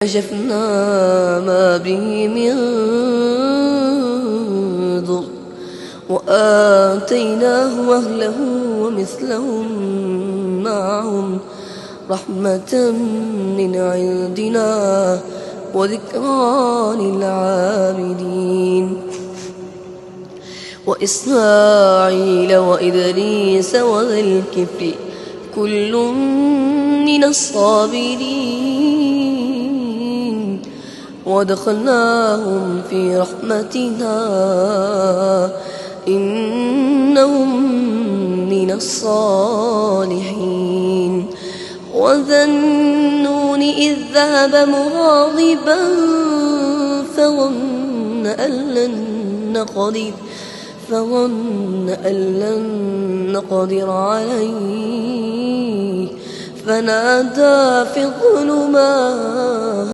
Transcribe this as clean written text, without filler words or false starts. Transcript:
كشفنا ما به من ضر وآتيناه أهله ومثلهم معهم رحمة من عندنا وذكرى للعابدين وإسماعيل وإدريس وذا الكفل كل من الصابرين وادخلناهم في رحمتنا إنهم من الصالحين وذا النون إذ ذهب مغاضبا فظن أن لن نقدر عليه فنادى في الظلمات